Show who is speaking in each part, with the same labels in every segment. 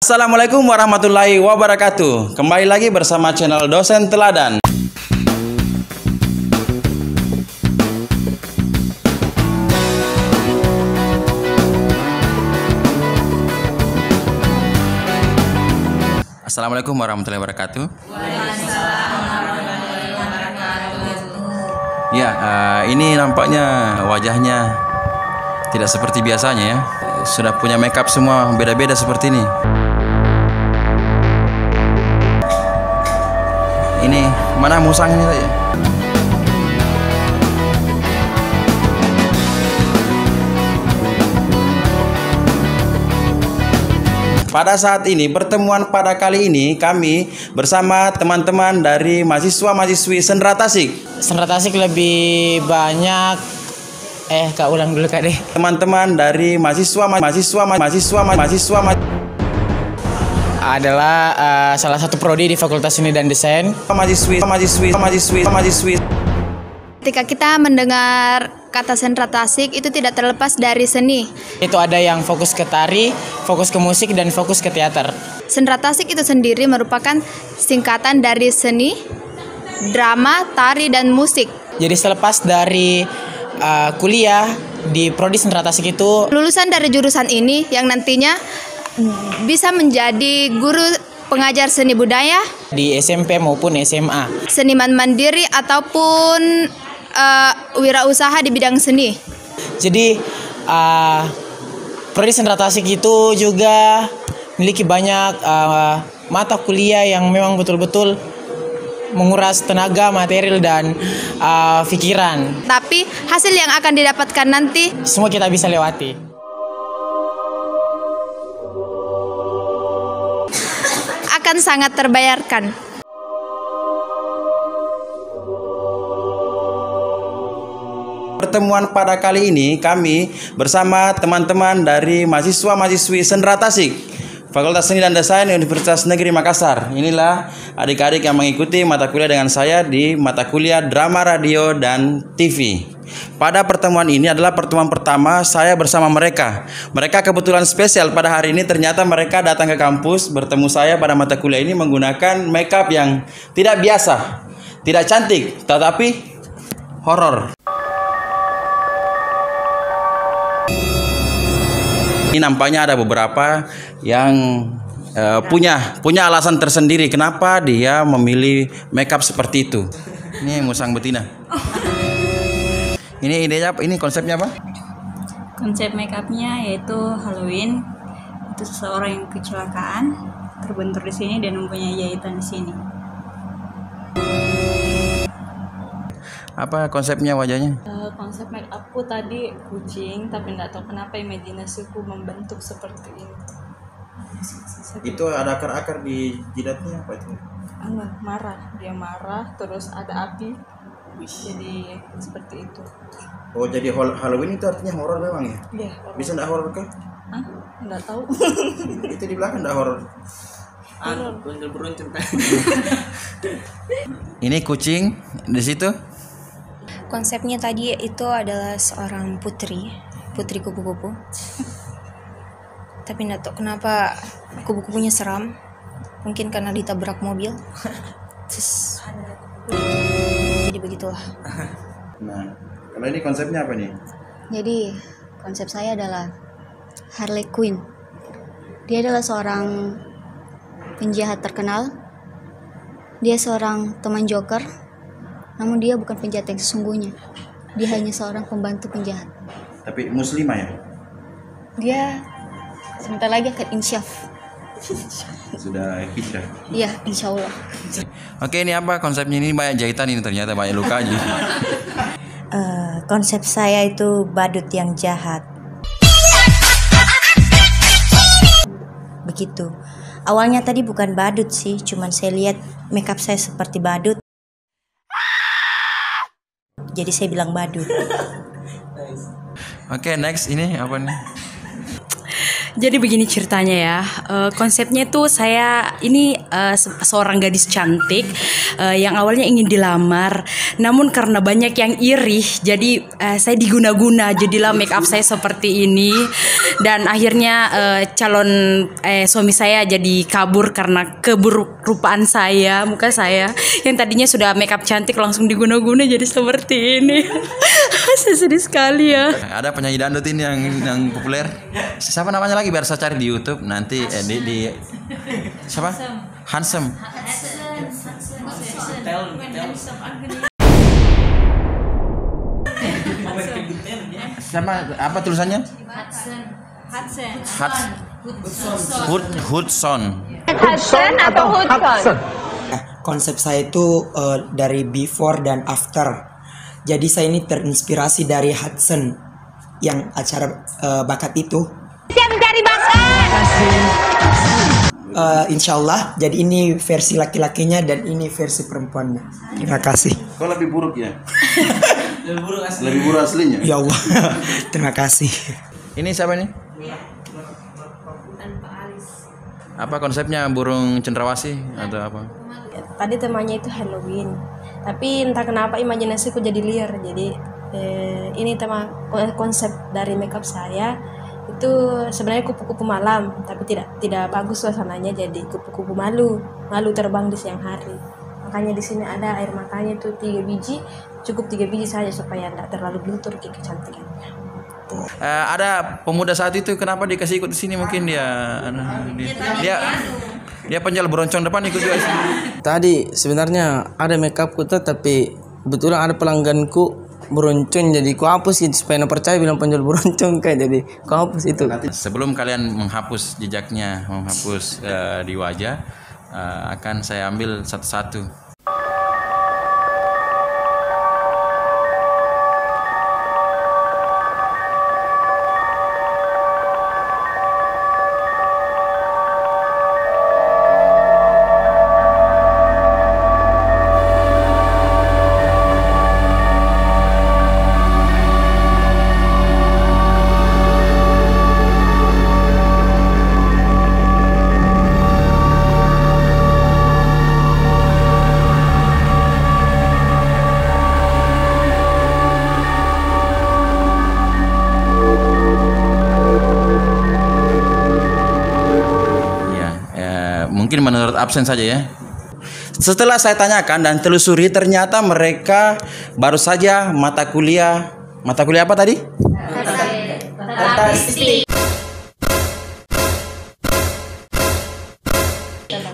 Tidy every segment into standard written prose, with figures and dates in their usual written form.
Speaker 1: Assalamualaikum warahmatullahi wabarakatuh. Kembali lagi bersama channel Dosen Teladan. Assalamualaikum warahmatullahi wabarakatuh. Ya, ini nampaknya wajahnya tidak seperti biasanya ya. Sudah punya makeup semua beda-beda seperti ini. Ini mana musang ini saja. Pada saat ini, pertemuan pada kali ini kami bersama teman-teman dari mahasiswa-mahasiswi Sentra Tasik.
Speaker 2: Sentra Tasik lebih banyak Kak ulang dulu Kak deh.
Speaker 1: Teman-teman dari mahasiswa
Speaker 2: Adalah salah satu prodi di Fakultas Seni dan Desain.
Speaker 1: mahasiswi.
Speaker 3: Ketika kita mendengar kata Sentra Tasik itu tidak terlepas dari seni.
Speaker 2: Itu ada yang fokus ke tari, fokus ke musik, dan fokus ke teater.
Speaker 3: Sentra Tasik itu sendiri merupakan singkatan dari seni, drama, tari, dan musik.
Speaker 2: Jadi selepas dari kuliah di prodi Sentra Tasik itu,
Speaker 3: Lulusan dari jurusan ini yang nantinya bisa menjadi guru pengajar seni budaya,
Speaker 2: di SMP maupun SMA.
Speaker 3: seniman mandiri, ataupun wirausaha di bidang seni.
Speaker 2: Jadi prodi Sentra Tasik itu juga memiliki banyak mata kuliah yang memang betul-betul menguras tenaga, material, dan pikiran.
Speaker 3: Tapi hasil yang akan didapatkan nanti
Speaker 2: Semua kita bisa lewati.
Speaker 3: akan sangat terbayarkan.
Speaker 1: Pertemuan pada kali ini kami bersama teman-teman dari mahasiswa-mahasiswi Sentra Tasik, Fakultas Seni dan Desain Universitas Negeri Makassar. Inilah adik-adik yang mengikuti mata kuliah dengan saya di mata kuliah Drama Radio dan TV. Pada pertemuan ini adalah pertemuan pertama saya bersama mereka. Mereka kebetulan spesial pada hari ini, ternyata mereka datang ke kampus bertemu saya pada mata kuliah ini menggunakan makeup yang tidak biasa, tidak cantik, tetapi horor. Ini nampaknya ada beberapa yang punya alasan tersendiri kenapa dia memilih makeup seperti itu. Ini musang betina. Ini idenya apa? Ini konsepnya apa?
Speaker 4: Konsep makeupnya yaitu Halloween. Itu seseorang yang kecelakaan, terbentur di sini dan mempunyai jahitan di sini.
Speaker 1: Apa konsepnya wajahnya?
Speaker 4: Konsep makeupku tadi kucing, tapi nggak tahu kenapa imajinasiku membentuk seperti ini.
Speaker 1: Itu ada akar-akar di jidatnya apa itu?
Speaker 4: Marah, dia marah, terus ada api, jadi seperti itu.
Speaker 1: Oh, jadi Halloween itu artinya horor memang ya?
Speaker 4: Iya.
Speaker 1: Bisa enggak horor kah?
Speaker 4: Nggak tahu.
Speaker 1: Itu di belakang enggak horor. Ini kucing di situ.
Speaker 5: Konsepnya tadi itu adalah seorang putri kupu-kupu. Tapi nggak tahu kenapa kupu-kupunya seram. Mungkin karena ditabrak mobil. Terus, jadi begitulah.
Speaker 1: Nah, kalau ini konsepnya apa nih?
Speaker 6: Jadi konsep saya adalah Harley Quinn. Dia adalah seorang penjahat terkenal. Dia seorang teman Joker. Namun dia bukan penjahat yang sesungguhnya. Dia hanya seorang pembantu penjahat.
Speaker 1: Tapi muslimah ya?
Speaker 6: Dia sebentar lagi akan insyaf.
Speaker 1: Sudah hijrah.
Speaker 6: Iya, insya Allah.
Speaker 1: Oke, ini apa konsepnya? Ini banyak jahitan, ini ternyata banyak lukanya.
Speaker 7: Konsep saya itu badut yang jahat. Begitu. Awalnya tadi bukan badut sih, cuman saya lihat makeup saya seperti badut. Jadi saya bilang badut.
Speaker 1: Oke, next ini apa nih?
Speaker 8: Jadi begini ceritanya ya, konsepnya tuh saya ini seorang gadis cantik yang awalnya ingin dilamar, namun karena banyak yang iri, jadi saya diguna-guna, jadilah make up saya seperti ini, dan akhirnya calon suami saya jadi kabur karena keburukrupan saya, muka saya yang tadinya sudah make up cantik langsung diguna-guna jadi seperti ini. Saya sedih sekali ya.
Speaker 1: Ada penyanyi dangdut ini yang populer. Siapa namanya lagi biar saya cari di YouTube nanti di siapa? Handsome. Siapa? Apa tulisannya? Hudson.
Speaker 9: Hudson atau Hudson?
Speaker 2: Konsep saya itu dari before dan after. Jadi saya ini terinspirasi dari Hudson yang acara bakat itu.
Speaker 9: Siap mencari bakat.
Speaker 2: Insya Allah. Jadi ini versi laki-lakinya dan ini versi perempuannya. Terima kasih.
Speaker 1: Kok lebih buruk ya?
Speaker 2: Lebih buruk aslinya. Ya Allah. Terima kasih.
Speaker 1: Ini siapa ini? Apa konsepnya, burung cendrawasih atau apa?
Speaker 10: Tadi temanya itu Halloween, tapi entah kenapa imajinasiku jadi liar. Jadi ini tema konsep dari makeup saya itu sebenarnya kupu-kupu malam, tapi tidak bagus suasananya, jadi kupu-kupu malu terbang di siang hari. Makanya di sini ada air matanya itu 3 biji, cukup 3 biji saja supaya tidak terlalu luntur kecantikannya.
Speaker 1: Ada pemuda saat itu kenapa dikasih ikut di sini, mungkin dia penjual beroncong depan ikut juga.
Speaker 11: Tadi sebenarnya ada makeupku tapi kebetulan ada pelangganku beroncong, jadi ku hapus gitu supaya percaya bilang penjual beroncong kayak, jadi ku hapus itu.
Speaker 1: Sebelum kalian menghapus jejaknya, menghapus di wajah, akan saya ambil satu-satu. Mungkin menurut absen saja ya. Setelah saya tanyakan dan telusuri, ternyata mereka baru saja mata kuliah apa tadi? Artistik.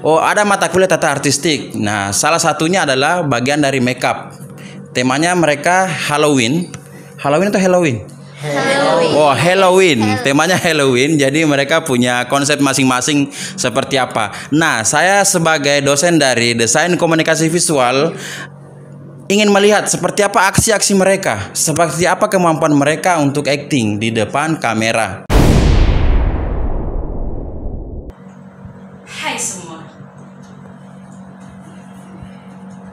Speaker 1: Oh, ada mata kuliah tata artistik. Nah, salah satunya adalah bagian dari makeup. Temanya mereka Halloween. Halloween atau Halloween? Oh, Halloween. Temanya Halloween. Jadi mereka punya konsep masing-masing seperti apa. Nah, saya sebagai dosen dari desain komunikasi visual ingin melihat seperti apa aksi-aksi mereka, seperti apa kemampuan mereka untuk acting di depan kamera.
Speaker 8: Hai semua,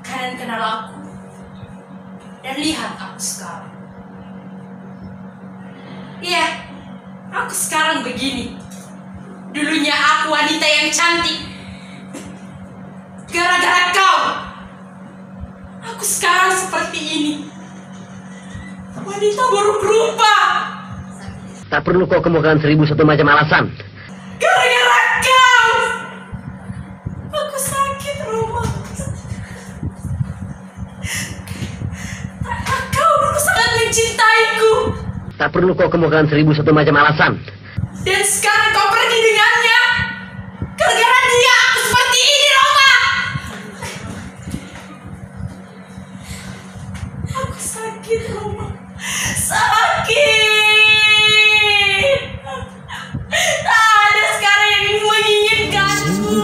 Speaker 8: kalian kenal aku dan lihat aku sekarang. Iya, aku sekarang begini. Dulunya aku wanita yang cantik. Gara-gara kau, aku sekarang seperti ini. Wanita buruk rupa.
Speaker 12: Tak perlu kau kemukakan 1001 macam alasan.
Speaker 8: Gara-gara kau, aku sakit, Roma. Kau dulu sangat mencintaiku.
Speaker 12: Tak perlu kau kemukakan 1001 macam alasan.
Speaker 8: Dan sekarang kau pergi dengannya. Gara-gara dia aku seperti ini, Roma. Aku sakit, Roma. Sakit. Tak ada sekarang yang menginginkanku.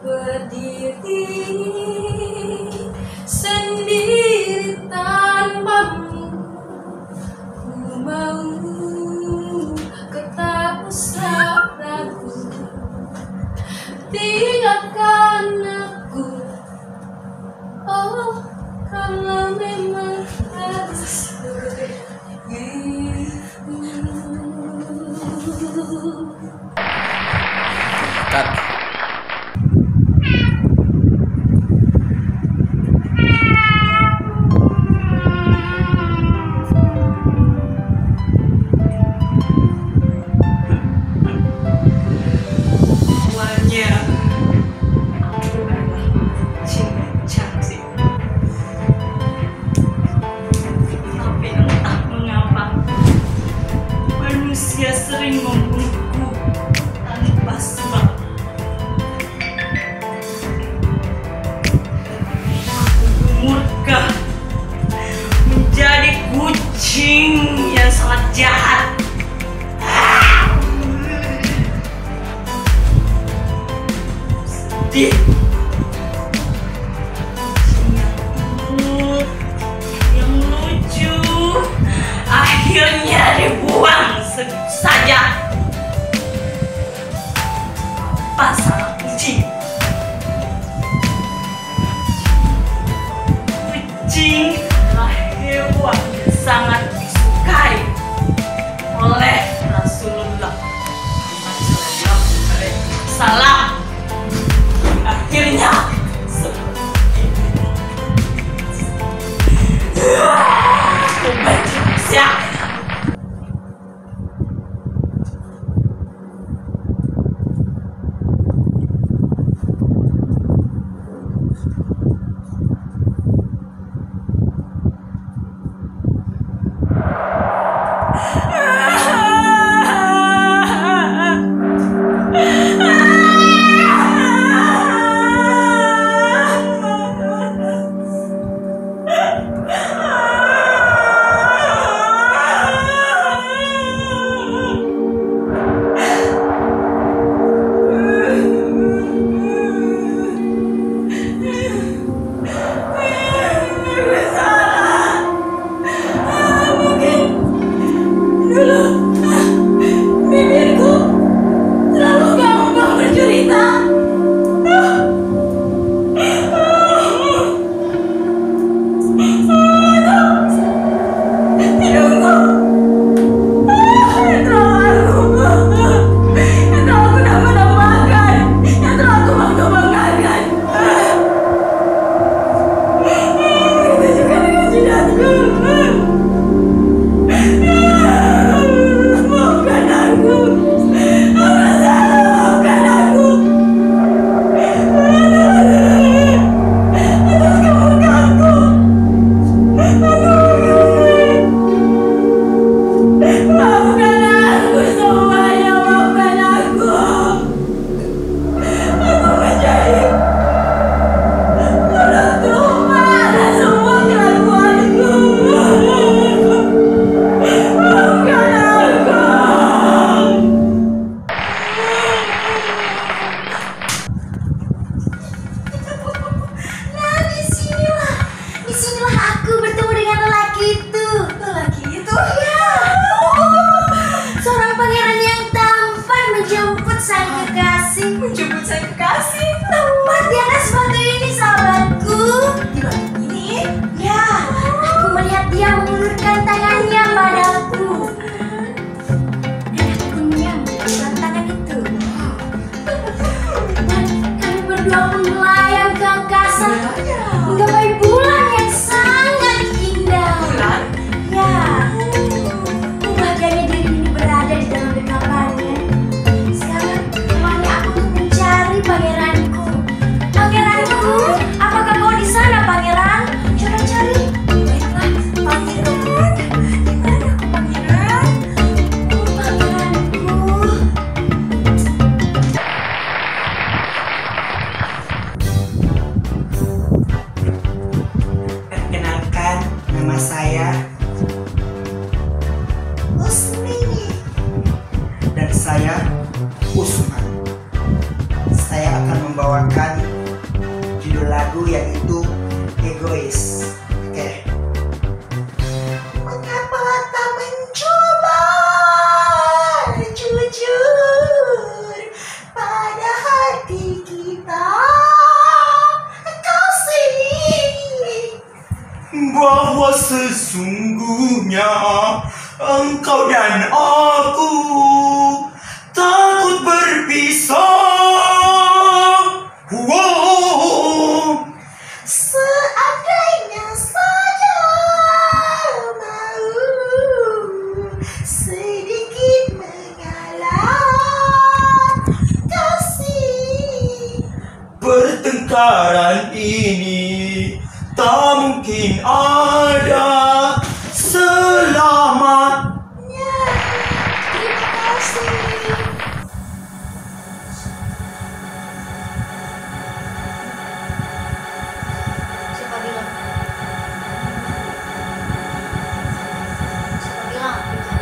Speaker 8: Berdiri sendiri.
Speaker 1: Cut.
Speaker 8: Awalnya aku adalah cinta cantik, tapi entah mengapa manusia sering membunuhku tanpa sebab. Aku murka menjadi kucing yang sangat jahat. Sedih, yang imut, yang lucu, akhirnya dibuang segitu saja. Apa salah kucing? Kucing adalah hewan yang sangat disukai oleh Rasulullah SAW. Akhirnya seperti ini. Aku benci manusia.
Speaker 13: bahwa sesungguhnya engkau dan aku takut berpisah. sekarang ini tak mungkin ada selamatnya.
Speaker 6: Terima kasih. Siapa bilang? Siapa bilang?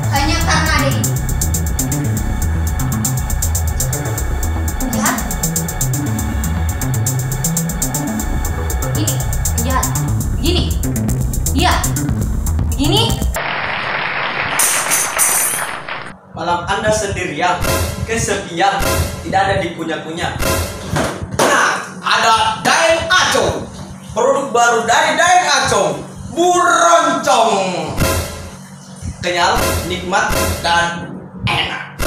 Speaker 6: Hanya karena ada ini. Jahat. Ini jahat. Begini. Iya. Begini.
Speaker 14: Malam Anda sendirian, kesepian, tidak ada dikunyah-kunyah. Nah, ada Daeng Acong, produk baru dari Daeng Acong, Buroncong. Kenyal, nikmat, dan enak.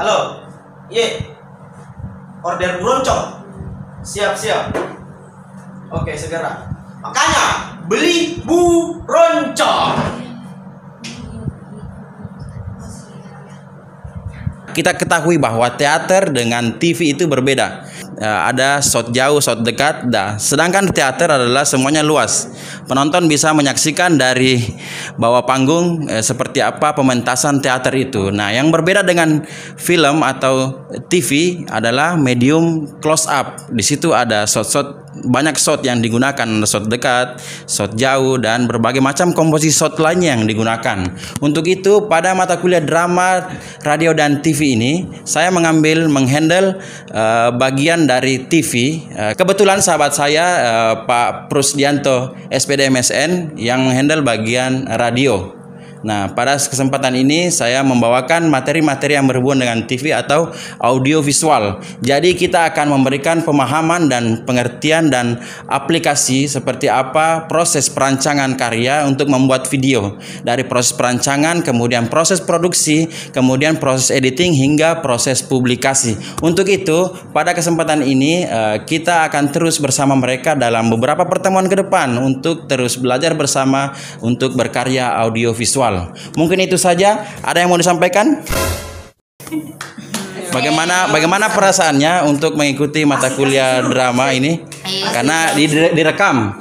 Speaker 14: Halo, ye, order Buroncong. Siap-siap. Oke, segera. Makanya beli Buroncong.
Speaker 1: Kita ketahui bahwa teater dengan TV itu berbeda. Ada shot jauh, shot dekat. Sedangkan teater adalah semuanya luas. Penonton bisa menyaksikan dari bawah panggung seperti apa pementasan teater itu. Nah, yang berbeda dengan film atau TV adalah medium close up. Di situ ada shot-shot, banyak shot yang digunakan, shot dekat, shot jauh, dan berbagai macam komposisi shot lainnya yang digunakan. Untuk itu, pada mata kuliah drama, radio, dan TV ini, saya menghandle bagian dari TV. Kebetulan sahabat saya, Pak Prusdianto, SPD MSN, yang menghandle bagian radio. Nah, pada kesempatan ini saya membawakan materi-materi yang berhubungan dengan TV atau audio visual. Jadi kita akan memberikan pemahaman dan pengertian dan aplikasi seperti apa proses perancangan karya untuk membuat video. Dari proses perancangan, kemudian proses produksi, kemudian proses editing hingga proses publikasi. Untuk itu, pada kesempatan ini kita akan terus bersama mereka dalam beberapa pertemuan ke depan untuk terus belajar bersama untuk berkarya audio visual. Mungkin itu saja. Ada yang mau disampaikan? Bagaimana perasaannya untuk mengikuti mata kuliah drama ini? Karena direkam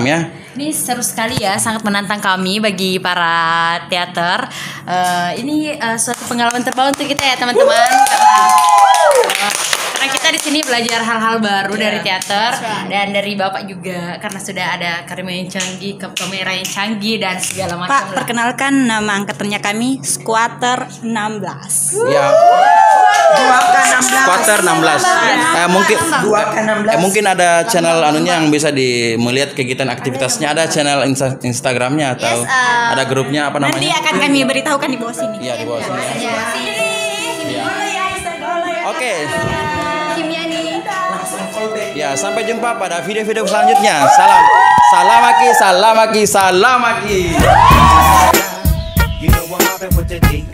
Speaker 1: ya.
Speaker 8: Ini seru sekali ya, sangat menantang kami bagi para teater. Ini suatu pengalaman terbaru untuk kita ya teman-teman. Karena kita di sini belajar hal-hal baru dari teater dan dari Bapak juga karena sudah ada kamera yang canggih, kamera yang canggih dan segala macam.
Speaker 4: Pak, perkenalkan nama angkatannya kami Squatter 16.
Speaker 1: Ya. Squatter 16. Mungkin ada channel anunya yang bisa melihat kegiatan aktivitasnya. Ada channel Instagramnya atau ada grupnya apa namanya?
Speaker 4: Nanti akan kami beritahukan di bawah sini.
Speaker 1: Iya, di bawah sini. Oke. Ya, sampai jumpa pada video-video selanjutnya. Salamaki.
Speaker 13: You know what happened with the DRE.